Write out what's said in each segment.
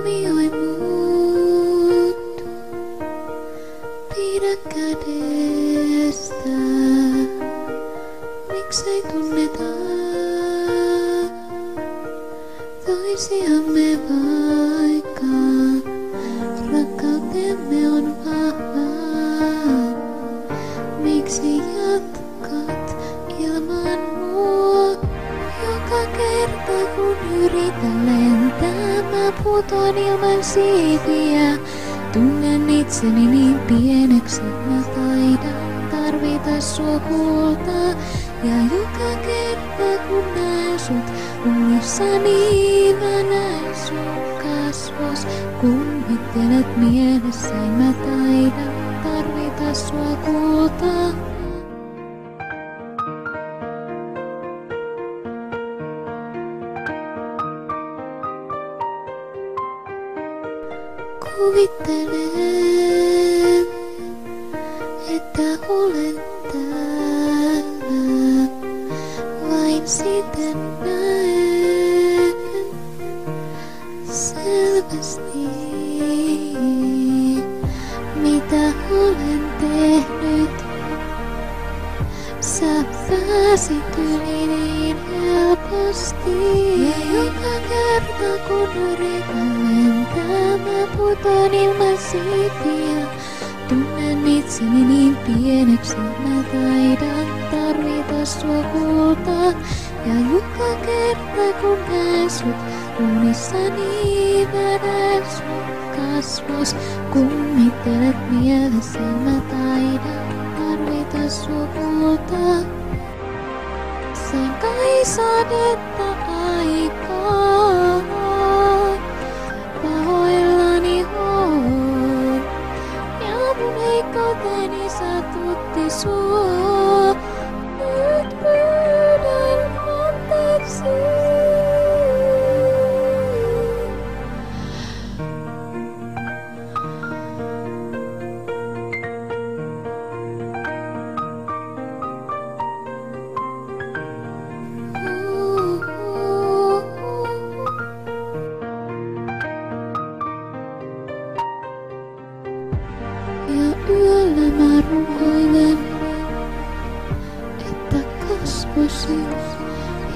huomioi muut. Pidä kädestä, miksei tunneta toisiamme vaikka rakkautemme on vahvaa. Miksi jatkat ilman mua? Joka kerta kun yritän lentää, mä putoan ilman siipiä. Tunnen itseni niin pieneksi, mä taidan tarvita sua kultaa. Ja joka kerta kun näen sut unissani, mä näen sun kasvos. Kummittelet mielessäni, mä taidan tarvita sua kultaa. Kuvittelen, että olen täällä, vain sitten näen selvästi, mitä olen tehnyt. Sä pääsit yli niin helposti, ja joka kerta kun yritän lentää, mä putoan ilman siipiä. Tunnen itseni niin pieneksi, mä taidan tarvita sua kultaa. Ja joka kerta kun näen sut unissani, mä näen sun kasvos. Kummittelet mielessä, mä taidan tarvita sua kultaa. Sain kai sadetta aikaa, pahoillani oon. Ja mun heikkouteni satutti sua. Nyt pyydän anteeksi. Ja yöllä mä rukoilen, että kasvosi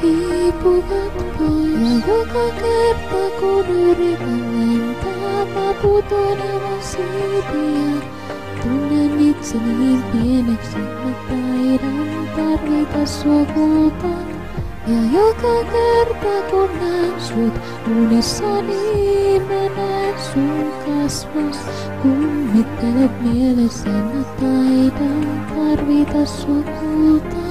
hiipuvat pois. Ja joka kerta kun yritän lentää, mä putoan ilman siipiä. Tunnen itseni niin pieneksi, mä taidan tarvita sua kultaa. Ja joka kerta kun näen sut unissani, mä näen sun kasvos. Kummittelet mielessä, mä taidan tarvita sua kultaa.